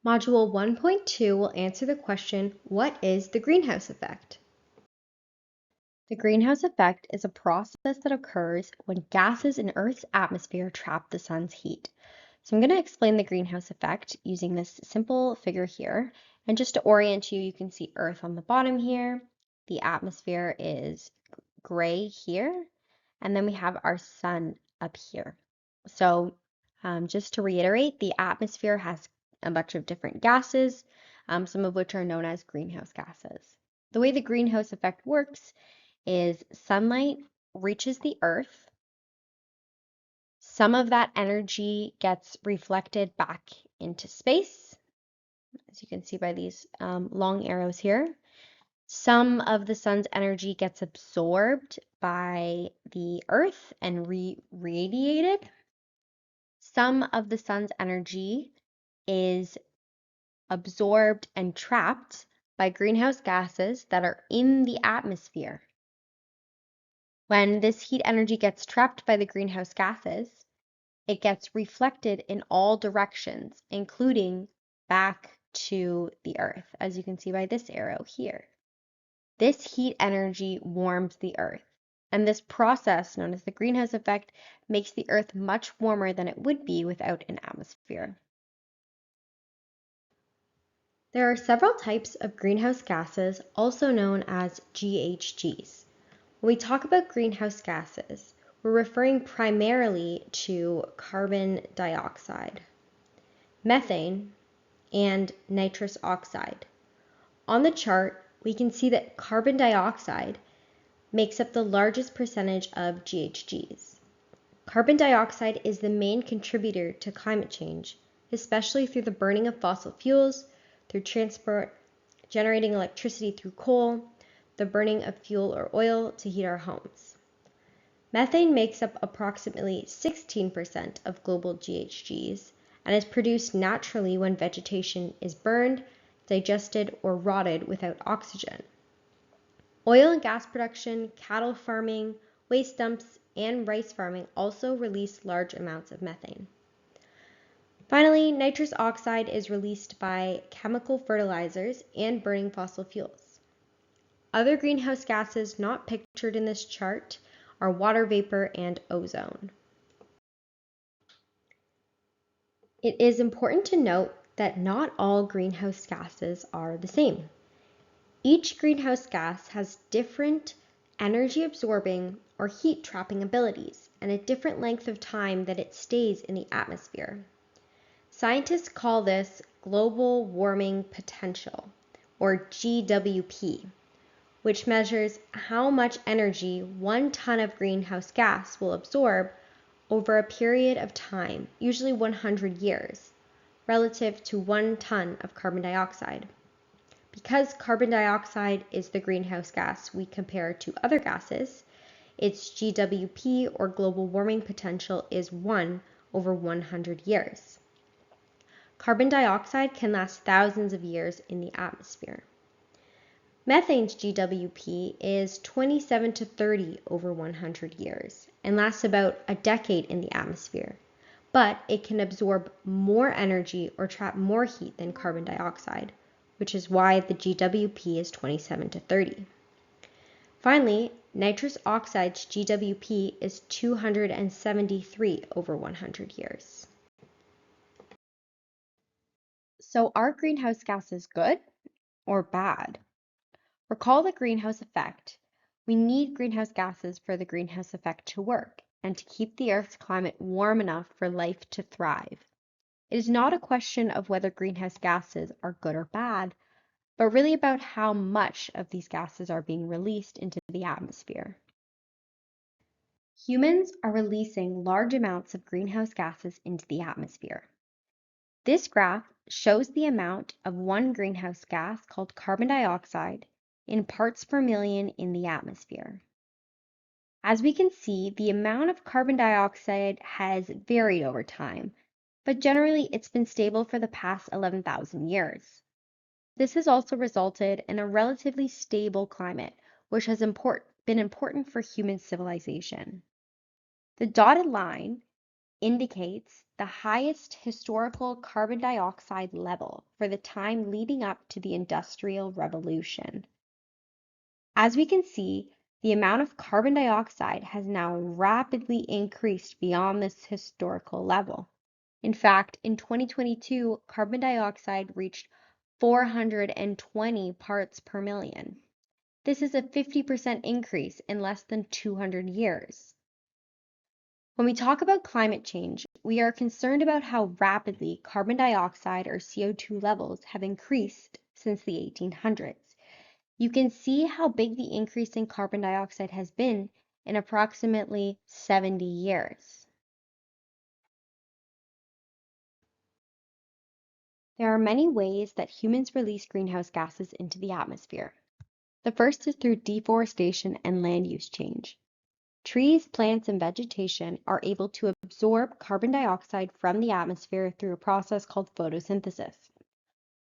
Module 1.2 will answer the question, what is the greenhouse effect? The greenhouse effect is a process that occurs when gases in Earth's atmosphere trap the sun's heat. So I'm going to explain the greenhouse effect using this simple figure here. And just to orient you, you can see Earth on the bottom here. The atmosphere is gray here. And then we have our sun up here. So just to reiterate, the atmosphere has a bunch of different gases, some of which are known as greenhouse gases. The way the greenhouse effect works is sunlight reaches the earth. Some of that energy gets reflected back into space, as you can see by these long arrows here. Some of the sun's energy gets absorbed by the earth and radiated. Some of the sun's energy is absorbed and trapped by greenhouse gases that are in the atmosphere. When this heat energy gets trapped by the greenhouse gases, it gets reflected in all directions, including back to the earth, as you can see by this arrow here. This heat energy warms the earth, and this process, known as the greenhouse effect, makes the earth much warmer than it would be without an atmosphere. There are several types of greenhouse gases, also known as GHGs. When we talk about greenhouse gases, we're referring primarily to carbon dioxide, methane, and nitrous oxide. On the chart, we can see that carbon dioxide makes up the largest percentage of GHGs. Carbon dioxide is the main contributor to climate change, especially through the burning of fossil fuels, through transport, generating electricity through coal, the burning of fuel or oil to heat our homes. Methane makes up approximately 16% of global GHGs and is produced naturally when vegetation is burned, digested, or rotted without oxygen. Oil and gas production, cattle farming, waste dumps, and rice farming also release large amounts of methane. Finally, nitrous oxide is released by chemical fertilizers and burning fossil fuels. Other greenhouse gases not pictured in this chart are water vapor and ozone. It is important to note that not all greenhouse gases are the same. Each greenhouse gas has different energy absorbing or heat trapping abilities and a different length of time that it stays in the atmosphere. Scientists call this global warming potential, or GWP, which measures how much energy 1 ton of greenhouse gas will absorb over a period of time, usually 100 years, relative to 1 ton of carbon dioxide. Because carbon dioxide is the greenhouse gas we compare to other gases, its GWP, or global warming potential, is 1 over 100 years. Carbon dioxide can last thousands of years in the atmosphere. Methane's GWP is 27 to 30 over 100 years and lasts about a decade in the atmosphere, but it can absorb more energy or trap more heat than carbon dioxide, which is why the GWP is 27 to 30. Finally, nitrous oxide's GWP is 273 over 100 years. So are greenhouse gases good or bad? Recall the greenhouse effect. We need greenhouse gases for the greenhouse effect to work and to keep the Earth's climate warm enough for life to thrive. It is not a question of whether greenhouse gases are good or bad, but really about how much of these gases are being released into the atmosphere. Humans are releasing large amounts of greenhouse gases into the atmosphere. This graph shows the amount of one greenhouse gas called carbon dioxide in parts per million in the atmosphere. As we can see, the amount of carbon dioxide has varied over time, but generally it's been stable for the past 11,000 years. This has also resulted in a relatively stable climate, which has been important for human civilization. The dotted line indicates the highest historical carbon dioxide level for the time leading up to the Industrial Revolution. As we can see, the amount of carbon dioxide has now rapidly increased beyond this historical level. In fact, in 2022, carbon dioxide reached 420 parts per million. This is a 50% increase in less than 200 years. When we talk about climate change, we are concerned about how rapidly carbon dioxide or CO2 levels have increased since the 1800s. You can see how big the increase in carbon dioxide has been in approximately 70 years. There are many ways that humans release greenhouse gases into the atmosphere. The first is through deforestation and land use change. Trees, plants, and vegetation are able to absorb carbon dioxide from the atmosphere through a process called photosynthesis.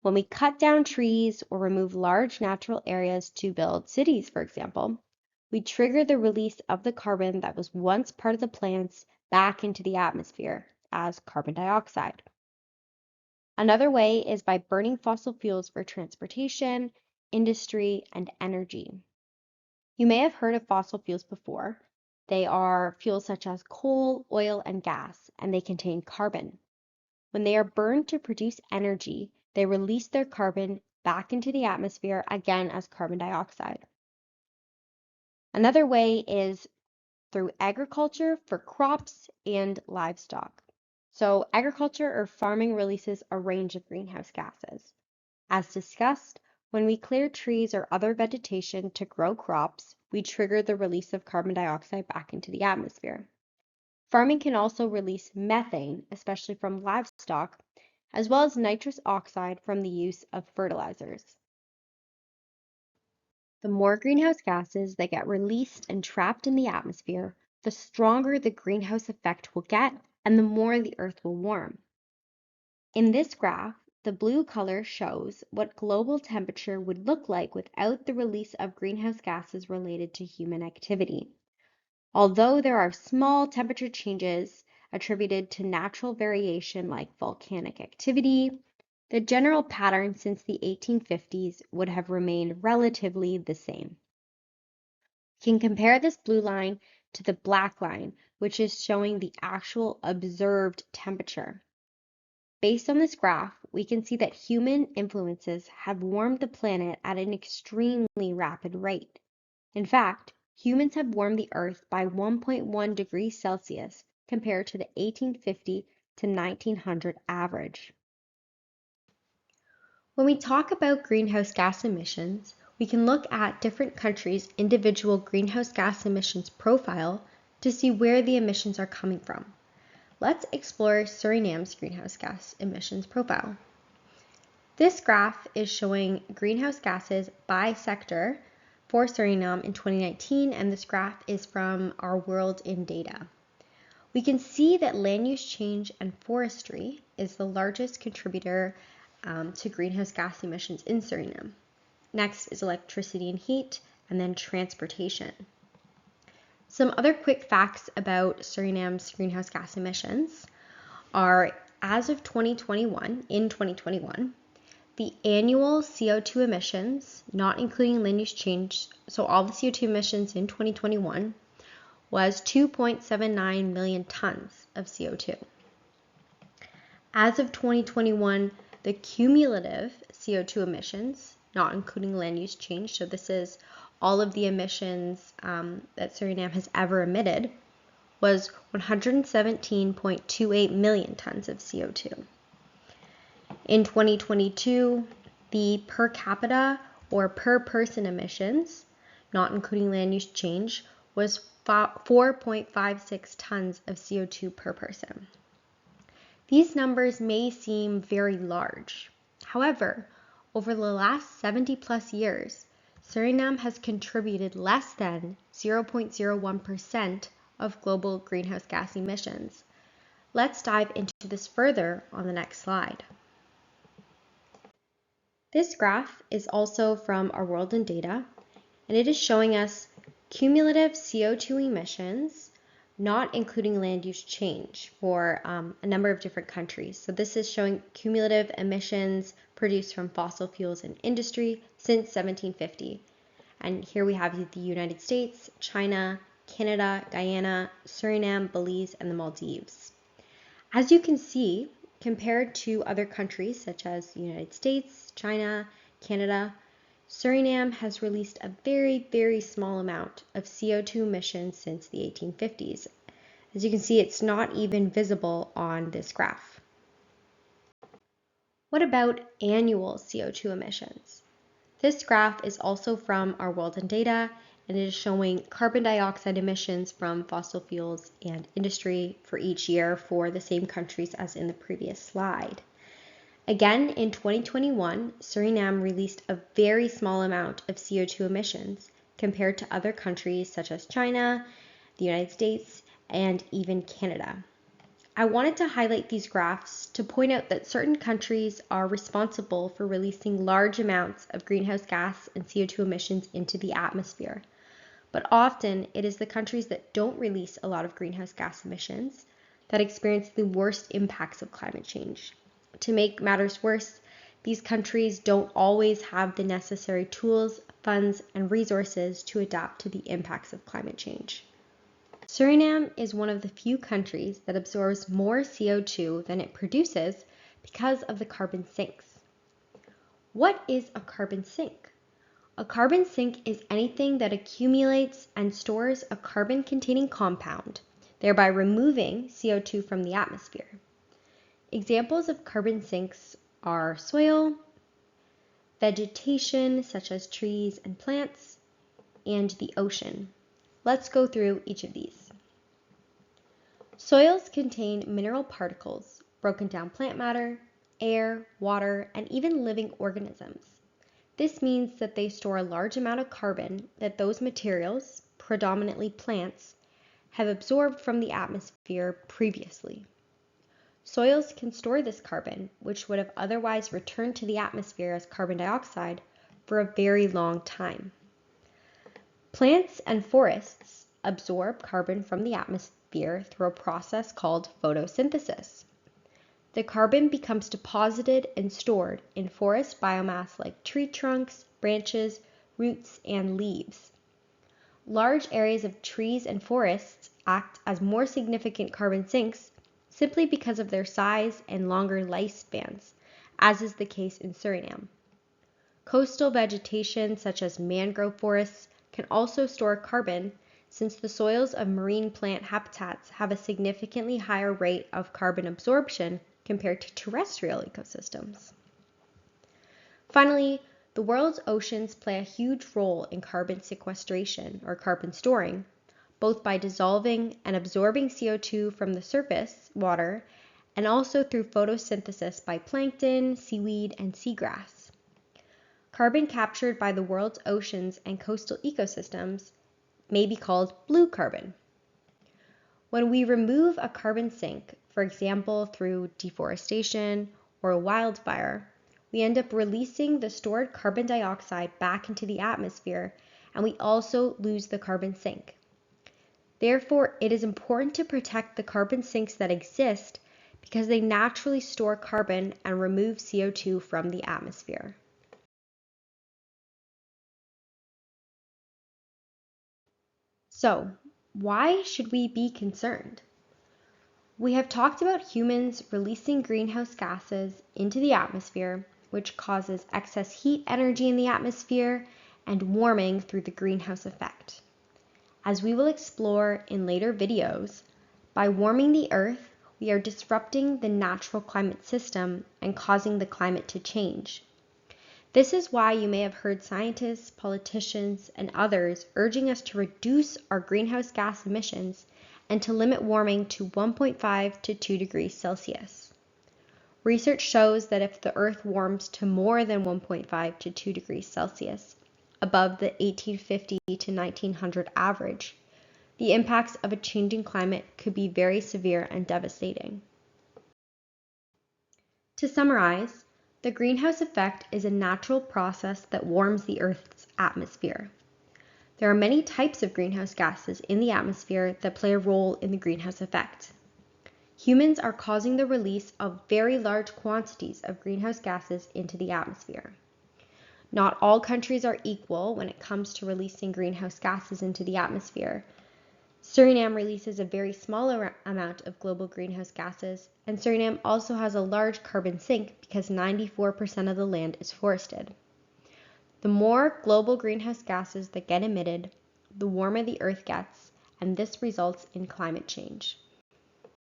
When we cut down trees or remove large natural areas to build cities, for example, we trigger the release of the carbon that was once part of the plants back into the atmosphere as carbon dioxide. Another way is by burning fossil fuels for transportation, industry, and energy. You may have heard of fossil fuels before. They are fuels such as coal, oil, and gas, and they contain carbon. When they are burned to produce energy, they release their carbon back into the atmosphere again as carbon dioxide. Another way is through agriculture for crops and livestock. So agriculture or farming releases a range of greenhouse gases. As discussed, when we clear trees or other vegetation to grow crops, we trigger the release of carbon dioxide back into the atmosphere. Farming can also release methane, especially from livestock, as well as nitrous oxide from the use of fertilizers. The more greenhouse gases that get released and trapped in the atmosphere, the stronger the greenhouse effect will get and the more the Earth will warm. In this graph, the blue color shows what global temperature would look like without the release of greenhouse gases related to human activity. Although there are small temperature changes attributed to natural variation like volcanic activity, the general pattern since the 1850s would have remained relatively the same. You can compare this blue line to the black line, which is showing the actual observed temperature. Based on this graph, we can see that human influences have warmed the planet at an extremely rapid rate. In fact, humans have warmed the Earth by 1.1 degrees Celsius compared to the 1850 to 1900 average. When we talk about greenhouse gas emissions, we can look at different countries' individual greenhouse gas emissions profile to see where the emissions are coming from. Let's explore Suriname's greenhouse gas emissions profile. This graph is showing greenhouse gases by sector for Suriname in 2019, and this graph is from Our World in Data. We can see that land use change and forestry is the largest contributor to greenhouse gas emissions in Suriname. Next is electricity and heat, and then transportation. Some other quick facts about Suriname's greenhouse gas emissions are, as of 2021, the annual CO2 emissions, not including land use change, so all the CO2 emissions in 2021, was 2.79 million tons of CO2. As of 2021, the cumulative CO2 emissions, not including land use change, so this is all of the emissions that Suriname has ever emitted, was 117.28 million tons of CO2. In 2022, the per capita or per person emissions, not including land use change, was 4.56 tons of CO2 per person. These numbers may seem very large. However, over the last 70 plus years, Suriname has contributed less than 0.01% of global greenhouse gas emissions. Let's dive into this further on the next slide. This graph is also from Our World in Data, and it is showing us cumulative CO2 emissions not including land use change for a number of different countries. So this is showing cumulative emissions produced from fossil fuels in industry since 1750. And here we have the United States, China, Canada, Guyana, Suriname, Belize, and the Maldives. As you can see, compared to other countries such as the United States, China, Canada, Suriname has released a very, very small amount of CO2 emissions since the 1850s. As you can see, it's not even visible on this graph. What about annual CO2 emissions? This graph is also from our World in Data, and it is showing carbon dioxide emissions from fossil fuels and industry for each year for the same countries as in the previous slide. Again, in 2021, Suriname released a very small amount of CO2 emissions compared to other countries such as China, the United States, and even Canada. I wanted to highlight these graphs to point out that certain countries are responsible for releasing large amounts of greenhouse gas and CO2 emissions into the atmosphere. But often it is the countries that don't release a lot of greenhouse gas emissions that experience the worst impacts of climate change. To make matters worse, these countries don't always have the necessary tools, funds, and resources to adapt to the impacts of climate change. Suriname is one of the few countries that absorbs more CO2 than it produces because of the carbon sinks. What is a carbon sink? A carbon sink is anything that accumulates and stores a carbon-containing compound, thereby removing CO2 from the atmosphere. Examples of carbon sinks are soil, vegetation such as trees and plants, and the ocean. Let's go through each of these. Soils contain mineral particles, broken down plant matter, air, water, and even living organisms. This means that they store a large amount of carbon that those materials, predominantly plants, have absorbed from the atmosphere previously. Soils can store this carbon, which would have otherwise returned to the atmosphere as carbon dioxide, for a very long time. Plants and forests absorb carbon from the atmosphere through a process called photosynthesis. The carbon becomes deposited and stored in forest biomass like tree trunks, branches, roots, and leaves. Large areas of trees and forests act as more significant carbon sinks simply because of their size and longer lifespans, as is the case in Suriname. Coastal vegetation such as mangrove forests can also store carbon since the soils of marine plant habitats have a significantly higher rate of carbon absorption compared to terrestrial ecosystems. Finally, the world's oceans play a huge role in carbon sequestration or carbon storing, both by dissolving and absorbing CO2 from the surface water and also through photosynthesis by plankton, seaweed, and seagrass. Carbon captured by the world's oceans and coastal ecosystems may be called blue carbon. When we remove a carbon sink, for example through deforestation or a wildfire, we end up releasing the stored carbon dioxide back into the atmosphere, and we also lose the carbon sink. Therefore, it is important to protect the carbon sinks that exist because they naturally store carbon and remove CO2 from the atmosphere. So, why should we be concerned? We have talked about humans releasing greenhouse gases into the atmosphere, which causes excess heat energy in the atmosphere and warming through the greenhouse effect. As we will explore in later videos, by warming the Earth, we are disrupting the natural climate system and causing the climate to change. This is why you may have heard scientists, politicians, and others urging us to reduce our greenhouse gas emissions and to limit warming to 1.5 to 2 degrees Celsius. Research shows that if the Earth warms to more than 1.5 to 2 degrees Celsius, above the 1850 to 1900 average, the impacts of a changing climate could be very severe and devastating. To summarize, the greenhouse effect is a natural process that warms the Earth's atmosphere. There are many types of greenhouse gases in the atmosphere that play a role in the greenhouse effect. Humans are causing the release of very large quantities of greenhouse gases into the atmosphere. Not all countries are equal when it comes to releasing greenhouse gases into the atmosphere. Suriname releases a very small amount of global greenhouse gases, and Suriname also has a large carbon sink because 94% of the land is forested. The more global greenhouse gases that get emitted, the warmer the Earth gets, and this results in climate change.